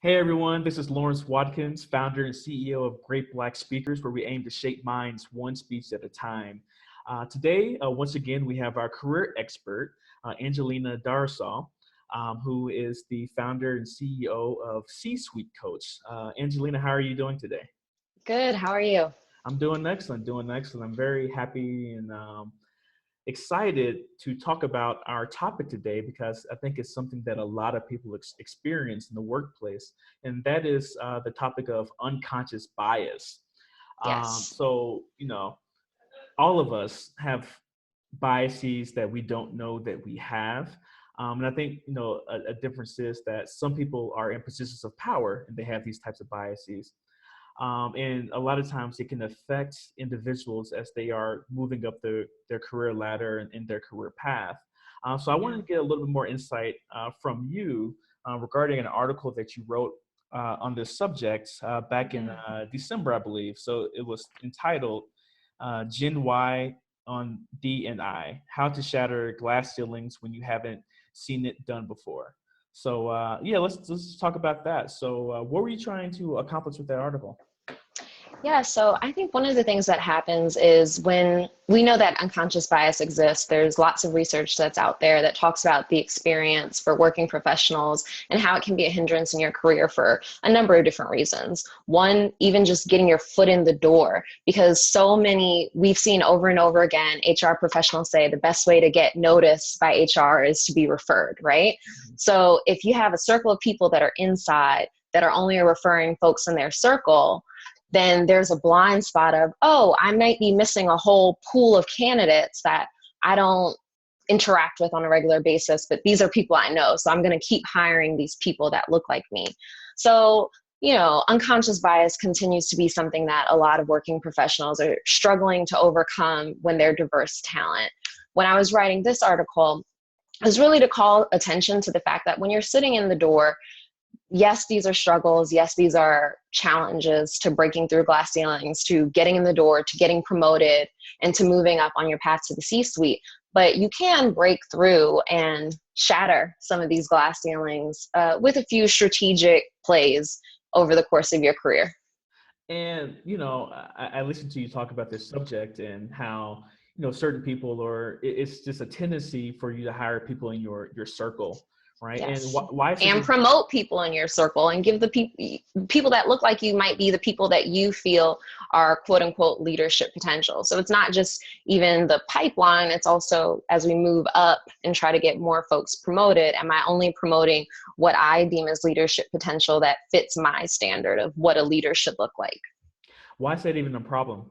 Hey everyone, this is Lawrence Watkins, founder and CEO of Great Black Speakers, where we aim to shape minds one speech at a time. Today, once again, we have our career expert, Angelina Darrisaw, who is the founder and CEO of C-Suite Coach. Angelina, how are you doing today? Good. How are you? I'm doing excellent, doing excellent. I'm very happy and excited to talk about our topic today because I think it's something that a lot of people experience in the workplace, and that is the topic of unconscious bias. Yes. All of us have biases that we don't know that we have. And I think, a difference is that some people are in positions of power and they have these types of biases. And a lot of times it can affect individuals as they are moving up their career ladder and in their career path. So I wanted Yeah. to get a little bit more insight from you regarding an article that you wrote on this subject back in Yeah. December, I believe. So it was entitled Gen Y on D and I, How to Shatter Glass Ceilings When You Haven't Seen It Done Before. So yeah, let's talk about that. So what were you trying to accomplish with that article? Yeah, so I think one of the things that happens is when we know that unconscious bias exists, there's lots of research that's out there that talks about the experience for working professionals and how it can be a hindrance in your career for a number of different reasons. One, even just getting your foot in the door, because we've seen over and over again, HR professionals say the best way to get noticed by HR is to be referred, right? So if you have a circle of people that are inside that are only referring folks in their circle, then there's a blind spot of, oh, I might be missing a whole pool of candidates that I don't interact with on a regular basis, but these are people I know. So I'm going to keep hiring these people that look like me. So, unconscious bias continues to be something that a lot of working professionals are struggling to overcome when they're diverse talent. When I was writing this article, it was really to call attention to the fact that when you're sitting in the door, yes, these are struggles. Yes, these are challenges to breaking through glass ceilings, to getting in the door, to getting promoted, and to moving up on your path to the C-suite. But you can break through and shatter some of these glass ceilings with a few strategic plays over the course of your career. And I listened to you talk about this subject and how certain people, or it's just a tendency for you to hire people in your circle, right? And Yes. why is this? And promote people in your circle and give the people that look like you might be the people that you feel are quote unquote leadership potential. So it's not just even the pipeline, it's also as we move up and try to get more folks promoted, am I only promoting what I deem as leadership potential that fits my standard of what a leader should look like? Why is that even a problem?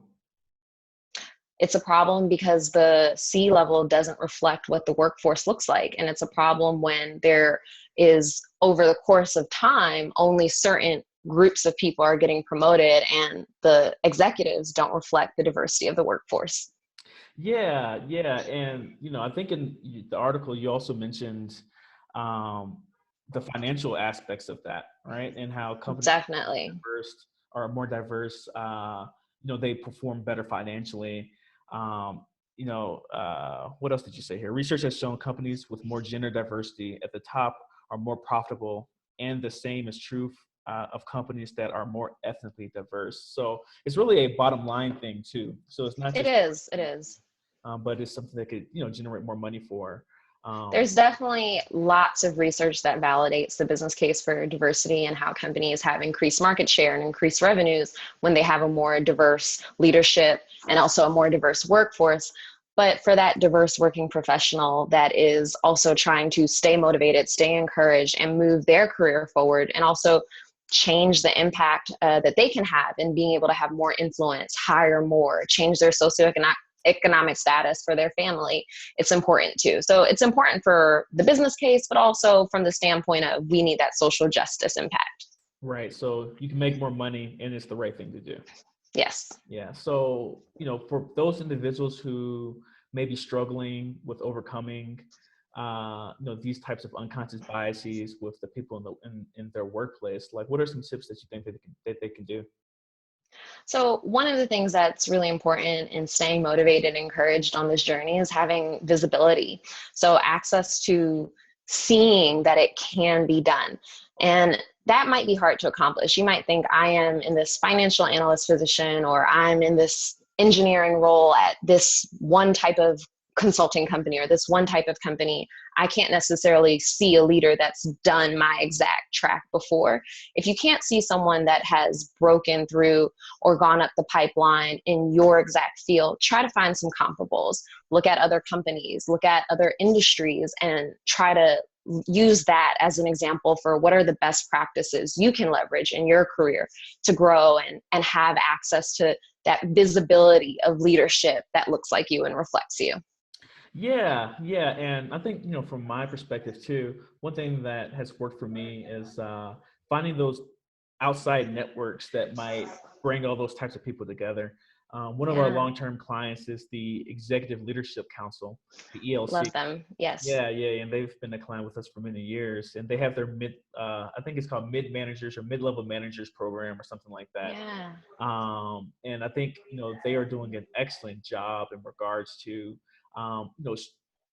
It's a problem because the C level doesn't reflect what the workforce looks like. And it's a problem when there is, over the course of time, only certain groups of people are getting promoted and the executives don't reflect the diversity of the workforce. Yeah, yeah, and I think in the article you also mentioned um, the financial aspects of that, right? And how companies Definitely. diverse are more diverse. They perform better financially. What else did you say here? Research has shown companies with more gender diversity at the top are more profitable, and the same is true of companies that are more ethnically diverse. So it's really a bottom line thing too. So it's not It just, is. It is. but it's something that could generate more money for. Um, There's definitely lots of research that validates the business case for diversity and how companies have increased market share and increased revenues when they have a more diverse leadership and also a more diverse workforce. But for that diverse working professional that is also trying to stay motivated, stay encouraged, and move their career forward, and also change the impact that they can have in being able to have more influence, hire more, change their socioeconomic status for their family, it's important too. So it's important for the business case, but also from the standpoint of we need that social justice impact. right. So you can make more money, and it's the right thing to do. Yes. Yeah. So, for those individuals who may be struggling with overcoming, these types of unconscious biases with the people in their workplace, like what are some tips that you think that they can do? So one of the things that's really important in staying motivated and encouraged on this journey is having visibility. So access to seeing that it can be done. And that might be hard to accomplish. You might think, I am in this financial analyst position, or I'm in this engineering role at this one type of consulting company or this one type of company. I can't necessarily see a leader that's done my exact track before. If you can't see someone that has broken through or gone up the pipeline in your exact field, try to find some comparables. Look at other companies, look at other industries, and try to use that as an example for what are the best practices you can leverage in your career to grow and have access to that visibility of leadership that looks like you and reflects you. Yeah, yeah, and I think from my perspective too, one thing that has worked for me is finding those outside networks that might bring all those types of people together. One of our Yeah, long-term clients is the Executive Leadership Council, the ELC. love them. Yes. Yeah, yeah, and they've been a client with us for many years, and they have their I think it's called mid managers or mid-level managers program or something like that. Yeah. And I think they are doing an excellent job in regards to um, you know sh-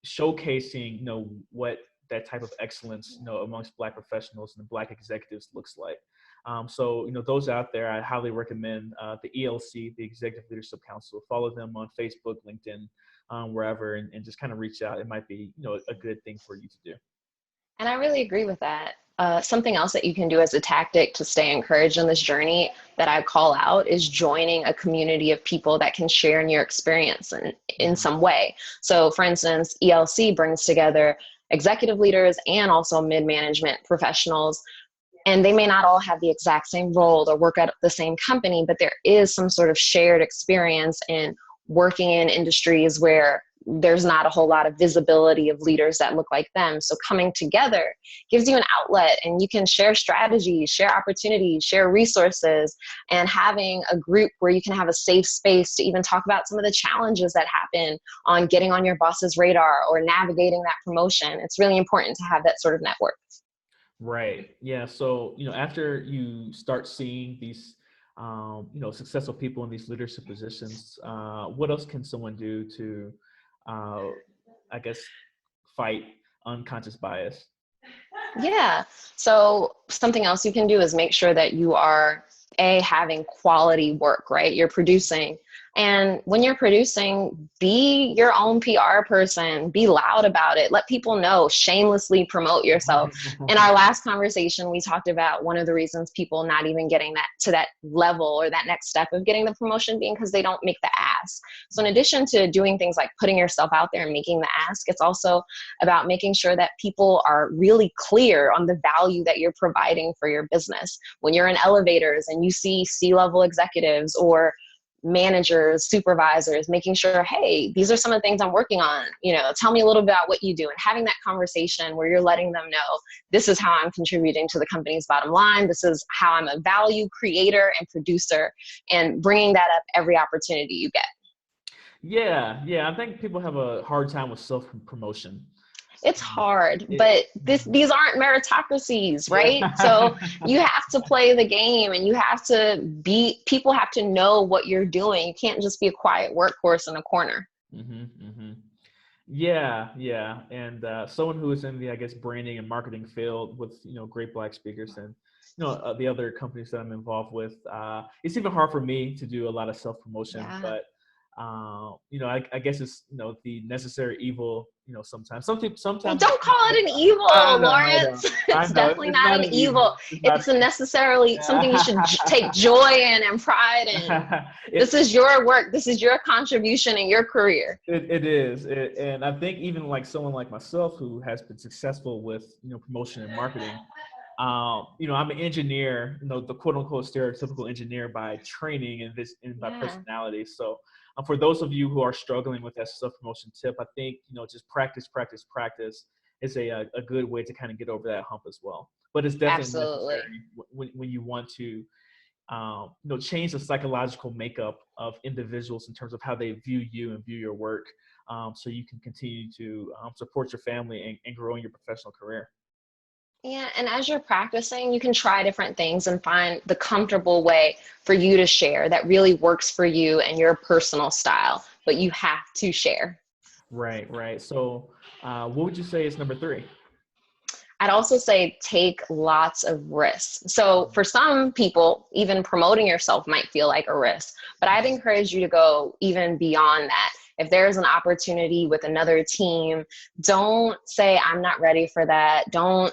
showcasing what that type of excellence amongst Black professionals and Black executives looks like. So those out there, I highly recommend the ELC, the Executive Leadership Council. Follow them on Facebook, LinkedIn, wherever, and just kind of reach out. It might be a good thing for you to do. And I really agree with that. Something else that you can do as a tactic to stay encouraged on this journey that I call out is joining a community of people that can share in your experience in Mhm. some way. So, for instance, ELC brings together executive leaders and also mid-management professionals, and they may not all have the exact same role or work at the same company, but there is some sort of shared experience in working in industries where there's not a whole lot of visibility of leaders that look like them. So coming together gives you an outlet, and you can share strategies, share opportunities, share resources, and having a group where you can have a safe space to even talk about some of the challenges that happen on getting on your boss's radar or navigating that promotion. It's really important to have that sort of network. Right. Yeah. So, after you start seeing these, successful people in these leadership positions, what else can someone do to, uh, I guess, fight unconscious bias? Yeah. So something else you can do is make sure that you are having quality work, right? You're producing. And when you're producing, be your own PR person, be loud about it. Let people know, shamelessly promote yourself. In our last conversation, we talked about one of the reasons people not even getting that to that level or that next step of getting the promotion being because they don't make the ask. So in addition to doing things like putting yourself out there and making the ask, it's also about making sure that people are really clear on the value that you're providing for your business. When you're in elevators and you see C-level executives or managers, supervisors, making sure, hey, these are some of the things I'm working on. Tell me a little bit about what you do, and having that conversation where you're letting them know, this is how I'm contributing to the company's bottom line. This is how I'm a value creator and producer, and bringing that up every opportunity you get. Yeah. Yeah. I think people have a hard time with self promotion. It's hard, It, but these aren't meritocracies, right? So yeah. you have to play the game, and you have to people have to know what you're doing. You can't just be a quiet workhorse in a corner. hmm hmm Yeah, yeah, and someone who is in the, I guess, branding and marketing field with great Black speakers and the other companies that I'm involved with. It's even hard for me to do a lot of self promotion, Yeah. but I guess it's the necessary evil. Sometimes, Well, sometimes. don't call it an I evil, know, I know, Lawrence. I It's know. definitely It's not not an an evil. evil. It's not. It's a necessarily something you should take joy in and pride in. This it, is your work. This is your contribution in your career. it is, and I think even like someone like myself who has been successful with promotion and marketing. I'm an engineer, the quote unquote stereotypical engineer by training and by Yeah. personality. So, for those of you who are struggling with that self promotion tip, I think just practice, practice, practice is a good way to kind of get over that hump as well. But it's definitely Absolutely. necessary when you want to change the psychological makeup of individuals in terms of how they view you and view your work, so you can continue to support your family and grow in your professional career. Yeah, and as you're practicing, you can try different things and find the comfortable way for you to share that really works for you and your personal style, but you have to share. Right, right. So, what would you say is number three? I'd also say take lots of risks. So for some people, even promoting yourself might feel like a risk, but I'd encourage you to go even beyond that. If there's an opportunity with another team, don't say, I'm not ready for that. Don't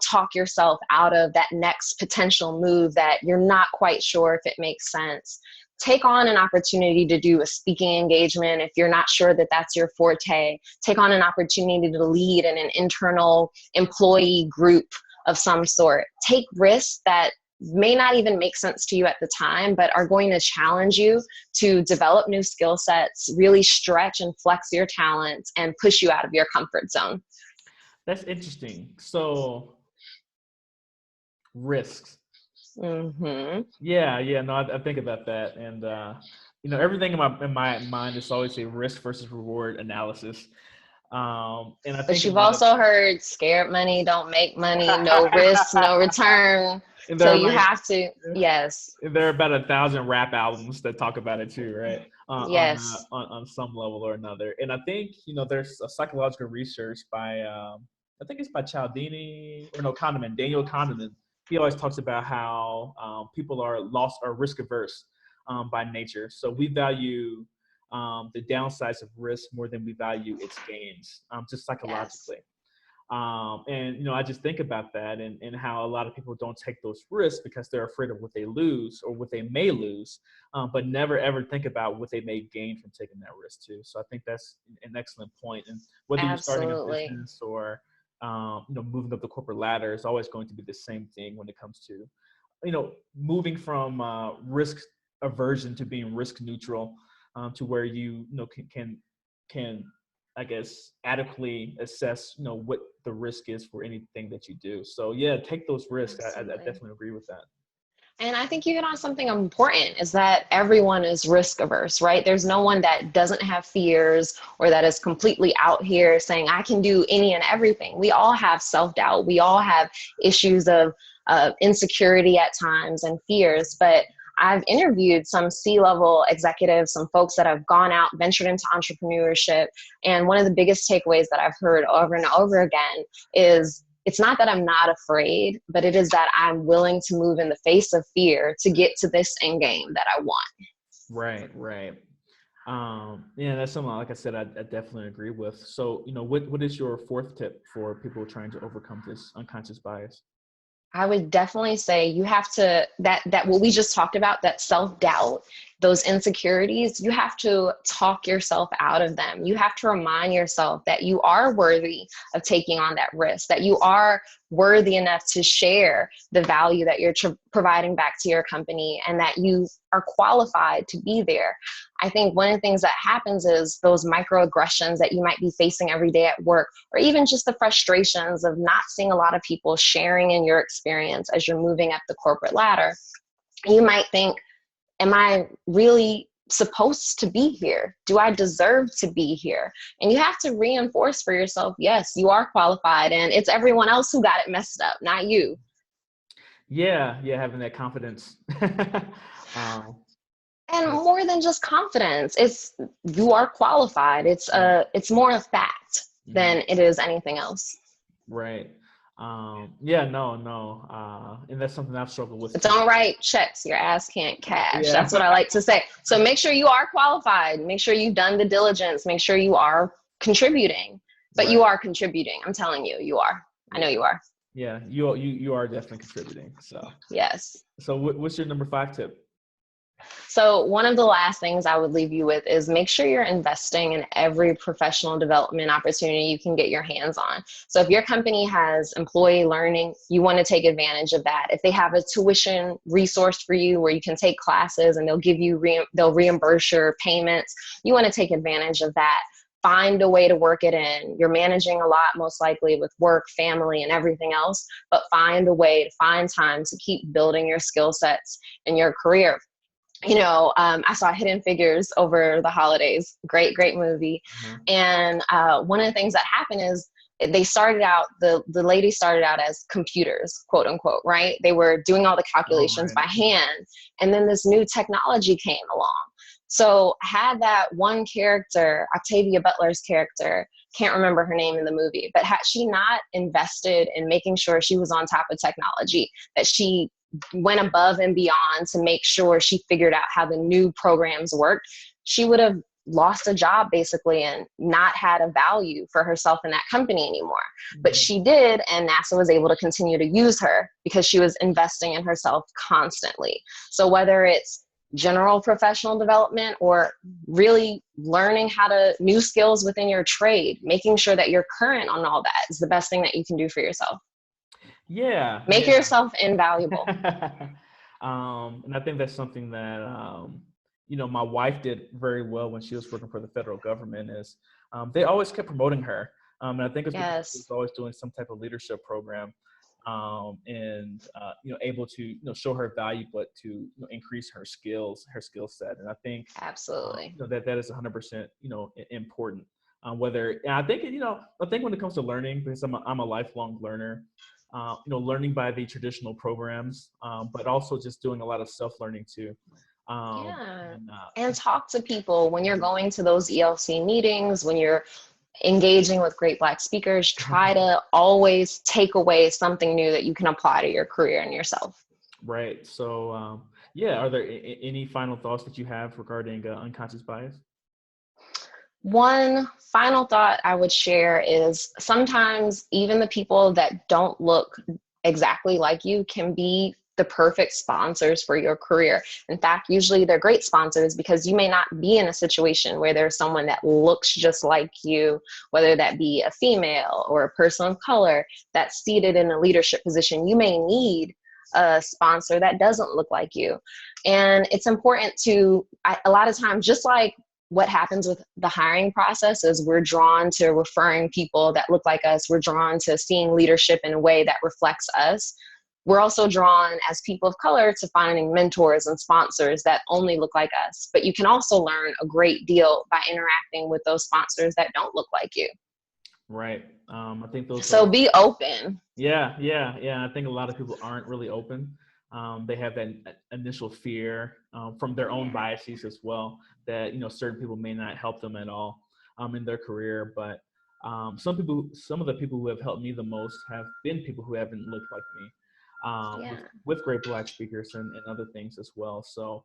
talk yourself out of that next potential move that you're not quite sure if it makes sense. Take on an opportunity to do a speaking engagement if you're not sure that that's your forte. Take on an opportunity to lead in an internal employee group of some sort. Take risks that may not even make sense to you at the time, but are going to challenge you to develop new skill sets, really stretch and flex your talents, and push you out of your comfort zone. That's interesting. So risks. Mm-hmm. Yeah, no, I think about that, and everything in my mind is always a risk versus reward analysis, and I But think you've about also heard scared money don't make money, no risk, no return. and So there are you like have to, yes, there are about 1,000 rap albums that talk about it too, right? yes, On some level or another, and I think there's a psychological research by I think it's by Cialdini or no Kahneman, Daniel Kahneman. He always talks about how people are loss or risk averse by nature, so we value the downsides of risk more than we value its gains, just yes, psychologically. And I just think about that and how a lot of people don't take those risks because they're afraid of what they lose or what they may lose, but never ever think about what they may gain from taking that risk too. So I think that's an excellent point. And whether you're starting a absolutely. business or moving up the corporate ladder, it's always going to be the same thing when it comes to moving from risk aversion to being risk neutral, to where can I guess adequately assess what the risk is for anything that you do. So yeah, take those risks. I Absolutely. definitely agree with that. And I think you hit on something important is that everyone is risk averse, right? There's no one that doesn't have fears or that is completely out here saying, I can do any and everything. We all have self doubt. We all have issues of insecurity at times and fears. But I've interviewed some C-level executives, some folks that have gone out, ventured into entrepreneurship. And one of the biggest takeaways that I've heard over and over again is it's not that I'm not afraid, but it is that I'm willing to move in the face of fear to get to this end game that I want. Right. Yeah, that's something like I said, I definitely agree with. So what is your fourth tip for people trying to overcome this unconscious bias? I would definitely say you have to that what we just talked about, that self-doubt, those insecurities, you have to talk yourself out of them. You have to remind yourself that you are worthy of taking on that risk, that you are worthy enough to share the value that you're providing back to your company, and that you are qualified to be there. I think one of the things that happens is those microaggressions that you might be facing every day at work, or even just the frustrations of not seeing a lot of people sharing in your experience as you're moving up the corporate ladder. You might think, am I really supposed to be here? Do I deserve to be here? And you have to reinforce for yourself, yes, you are qualified, and it's everyone else who got it messed up, not you. Yeah, having that confidence. um, And that's more than just confidence, it's you are qualified. right. It's more a fact Mhm. than it is anything else. Right. Yeah, no. And that's something I've struggled with It's too. all right, checks, your ass can't cash. Yeah. That's what I like to say. So make sure you are qualified. Make sure you've done the diligence. Make sure you are contributing. But you Right. are contributing. I'm telling you, you are. I know Yeah. you are. Yeah. You are definitely contributing. Yes. So what's your number 5 tip? So one of the last things I would leave you with is make sure you're investing in every professional development opportunity you can get your hands on. So if your company has employee learning, you want to take advantage of that. If they have a tuition resource for you where you can take classes and they'll reimburse your payments, you want to take advantage of that. Find a way to work it in. You're managing a lot, most likely, with work, family, and everything else, but find a way to find time to keep building your skill sets in your career. I saw Hidden Figures over the holidays. Great movie. Uh-huh. And one of the things that happened is the lady started out as computers, quote unquote, right? They were doing all the Oh, calculations right. by hand. And then this new technology came along. So had that one character, Octavia Butler's character, can't remember her name in the movie, but had she not invested in making sure she was on top of technology, that she went above and beyond to make sure she figured out how the new programs worked, she would have lost a job basically and not had a value for herself in that company anymore. But she did, and NASA was able to continue to use her because she was investing in herself constantly. So whether it's general professional development or really learning how to new skills within your trade, making sure that you're current on all that is the best thing that you can do for yourself. Yeah, Make yeah. yourself invaluable. And I think that's something that my wife did very well when she was working for the federal government. Is they always kept promoting her, and I think it's because she was Yes, always doing some type of leadership program, and able to show her value, but to increase her skills, her skill set. And I think absolutely. that is 100% important. Whether and I think I think when it comes to learning, because I'm a lifelong learner. Learning by the traditional programs, but also just doing a lot of self-learning too. Um, Yeah. and And talk to people when you're going to those ELC meetings, when you're engaging with great Black speakers. Try to always take away something new that you can apply to your career and yourself. right. So, yeah, are there any final thoughts that you have regarding unconscious bias? One final thought I would share is sometimes even the people that don't look exactly like you can be the perfect sponsors for your career. In fact, usually they're great sponsors because you may not be in a situation where there's someone that looks just like you, whether that be a female or a person of color that's seated in a leadership position. You may need a sponsor that doesn't look like you. And it's important to, a lot of times, just like what happens with the hiring process is we're drawn to referring people that look like us. We're drawn to seeing leadership in a way that reflects us. We're also drawn as people of color to finding mentors and sponsors that only look like us. But you can also learn a great deal by interacting with those sponsors that don't look like you. Right. I think those So are. be open. Yeah, yeah, yeah. I think a lot of people aren't really open. They have that initial fear from their own Yeah. biases as well, that certain people may not help them at all in their career. But some of the people who have helped me the most have been people who haven't looked like me, Yeah. with great Black speakers and other things as well. So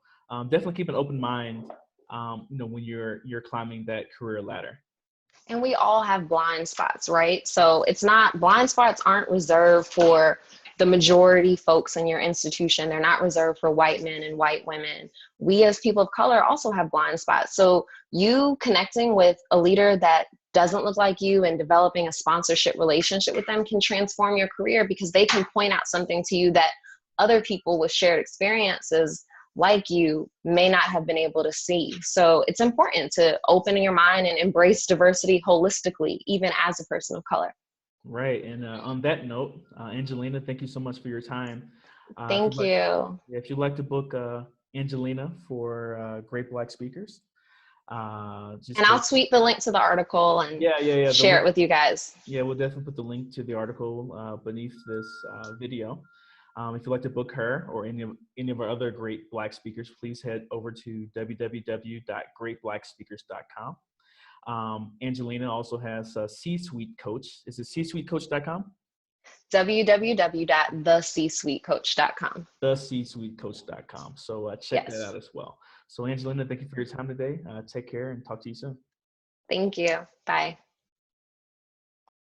definitely keep an open mind, when you're climbing that career ladder. And we all have blind spots, right? So it's not, blind spots aren't reserved for the majority folks in your institution. They're not reserved for white men and white women. We as people of color also have blind spots. So you connecting with a leader that doesn't look like you and developing a sponsorship relationship with them can transform your career because they can point out something to you that other people with shared experiences like you may not have been able to see. So it's important to open your mind and embrace diversity holistically, even as a person of color. Right. And on that note, Angelina, thank you so much for your time. If you'd Thank like, you. if you'd like to book Angelina for Great Black Speakers, just And I'll go. tweet the link to the article and Yeah, yeah, yeah. The share link. it with you guys. Yeah, we'll definitely put the link to the article beneath this video. If you'd like to book her or any of our other great Black speakers, please head over to www.greatblackspeakers.com. Angelina also has a C-Suite Coach. Is it c-suitecoach.com? www.thecsuitecoach.com. thec-suitecoach.com. So check that Yes. out as well. So Angelina, thank you for your time today. Take care and talk to you soon. Thank you. Bye.